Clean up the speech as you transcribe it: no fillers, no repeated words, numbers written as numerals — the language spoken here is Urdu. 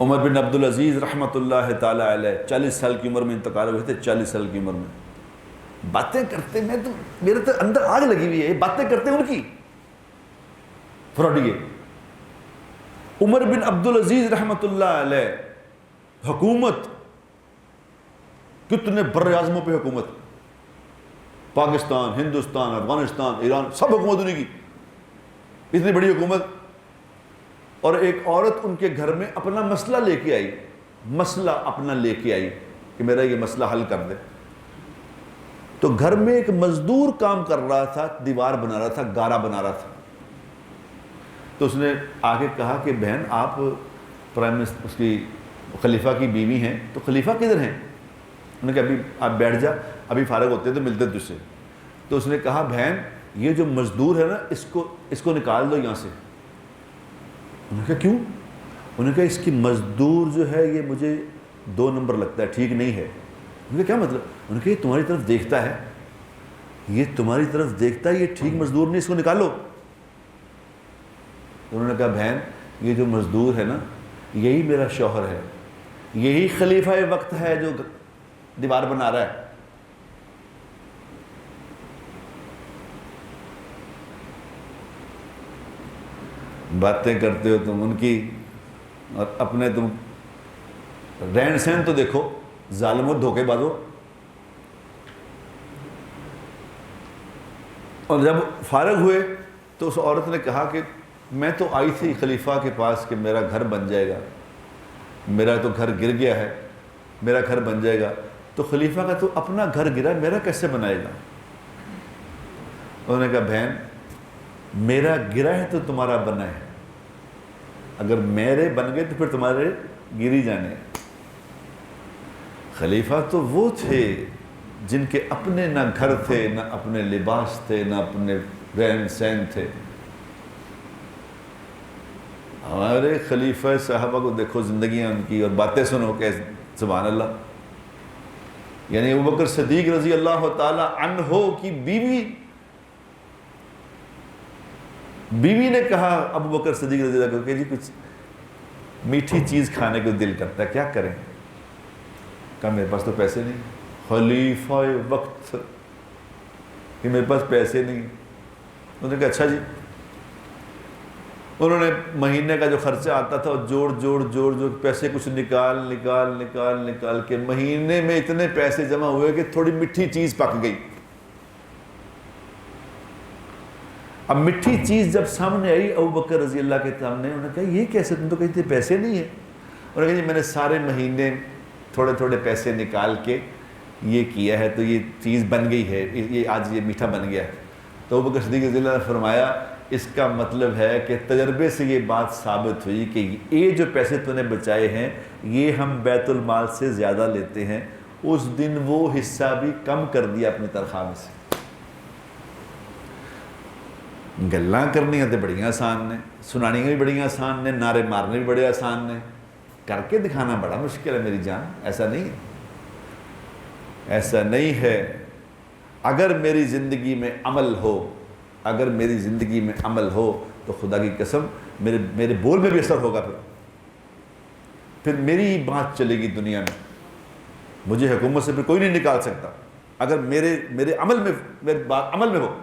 عمر بن عبدالعزیز رحمۃ اللہ تعالیٰ علیہ 40 سال کی عمر میں انتقال ہوئے تھے، 40 سال کی عمر میں باتیں کرتے، میں تو میرے تو اندر آگ لگی ہوئی ہے، یہ باتیں کرتے ان کی فراڈیے۔ عمر بن عبدالعزیز رحمۃ اللہ علیہ حکومت، کتنے بر اعظموں پہ حکومت، پاکستان، ہندوستان، افغانستان، ایران، سب حکومت انہیں کی، اتنی بڑی حکومت۔ اور ایک عورت ان کے گھر میں اپنا مسئلہ لے کے آئی، مسئلہ اپنا لے کے آئی کہ میرا یہ مسئلہ حل کر دے۔ تو گھر میں ایک مزدور کام کر رہا تھا، دیوار بنا رہا تھا، گارا بنا رہا تھا۔ تو اس نے آگے کہا کہ بہن آپ پرائم منسٹر، اس کی خلیفہ کی بیوی ہیں، تو خلیفہ کدھر ہیں؟ انہوں نے کہا ابھی آپ بیٹھ جا، ابھی فارغ ہوتے ہیں تو ملتے تجھ سے۔ تو اس نے کہا بہن یہ جو مزدور ہے نا، اس کو نکال دو یہاں سے۔ انہوں نے کہا کیوں؟ انہوں نے کہا اس کی مزدور جو ہے یہ مجھے 2 نمبر لگتا ہے، ٹھیک نہیں ہے۔ انہوں نے کہا کیا مطلب؟ انہوں نے کہا یہ تمہاری طرف دیکھتا ہے، یہ تمہاری طرف دیکھتا ہے، یہ ٹھیک مزدور نہیں، اس کو نکالو۔ انہوں نے کہا بہن یہ جو مزدور ہے نا یہی میرا شوہر ہے، یہی خلیفہ وقت ہے جو دیوار بنا رہا ہے۔ باتیں کرتے ہو تم ان کی، اور اپنے تم رہن سہن تو دیکھو، ظالم اور دھوکے بازو۔ اور جب فارغ ہوئے تو اس عورت نے کہا کہ میں تو آئی تھی خلیفہ کے پاس کہ میرا گھر بن جائے گا، میرا تو گھر گر گیا ہے، میرا گھر بن جائے گا۔ تو خلیفہ کا تو اپنا گھر گرا، میرا کیسے بنائے گا؟ انہوں نے کہا بہن میرا گرا ہے تو تمہارا بنا ہے، اگر میرے بن گئے تو پھر تمہارے گری جانے۔ خلیفہ تو وہ تھے جن کے اپنے نہ گھر تھے، نہ اپنے لباس تھے، نہ اپنے رہن سہن تھے۔ ہمارے خلیفہ صحابہ کو دیکھو، زندگیاں ان کی، اور باتیں سنو کہ سبحان اللہ۔ یعنی ابوبکر صدیق رضی اللہ تعالی عنہ کی بیوی نے کہا ابوبکر صدیق رضی اللہ عنہ کہ جی کچھ میٹھی چیز کھانے کو دل کرتا ہے، کیا کریں؟ کہا میرے پاس تو پیسے نہیں۔ خلیفہ وقت کہ میرے پاس پیسے نہیں۔ انہوں نے کہا اچھا جی۔ انہوں نے مہینے کا جو خرچہ آتا تھا وہ جوڑ پیسے کچھ نکال کے مہینے میں اتنے پیسے جمع ہوئے کہ تھوڑی میٹھی چیز پک گئی۔ اب میٹھی چیز جب سامنے آئی ابوبکر رضی اللہ کے سامنے، انہوں نے کہا یہ کیسے، تم تو کہتے پیسے نہیں ہیں۔ انہوں نے کہا جی میں نے سارے مہینے تھوڑے پیسے نکال کے یہ کیا ہے تو یہ چیز بن گئی ہے، یہ آج یہ میٹھا بن گیا ہے۔ تو ابوبکر صدیق رضی اللہ نے فرمایا اس کا مطلب ہے کہ تجربے سے یہ بات ثابت ہوئی کہ یہ جو پیسے تو نے بچائے ہیں یہ ہم بیت المال سے زیادہ لیتے ہیں۔ اس دن وہ حصہ بھی کم کر دیا اپنی تنخواہ میں سے۔ گلاں کرنیاں تو بڑی آسان نے، سنانیاں بھی بڑی آسان نے، نعرے مارنے بھی بڑے آسان نے، کر کے دکھانا بڑا مشکل ہے میری جان۔ ایسا نہیں ہے، ایسا نہیں ہے۔ اگر میری زندگی میں عمل ہو، اگر میری زندگی میں عمل ہو تو خدا کی قسم میرے بول میں بھی اثر ہوگا، پھر میری بات چلے گی دنیا میں، مجھے حکومت سے پھر کوئی نہیں نکال سکتا۔ اگر میرے عمل میں، میری بات عمل میں ہو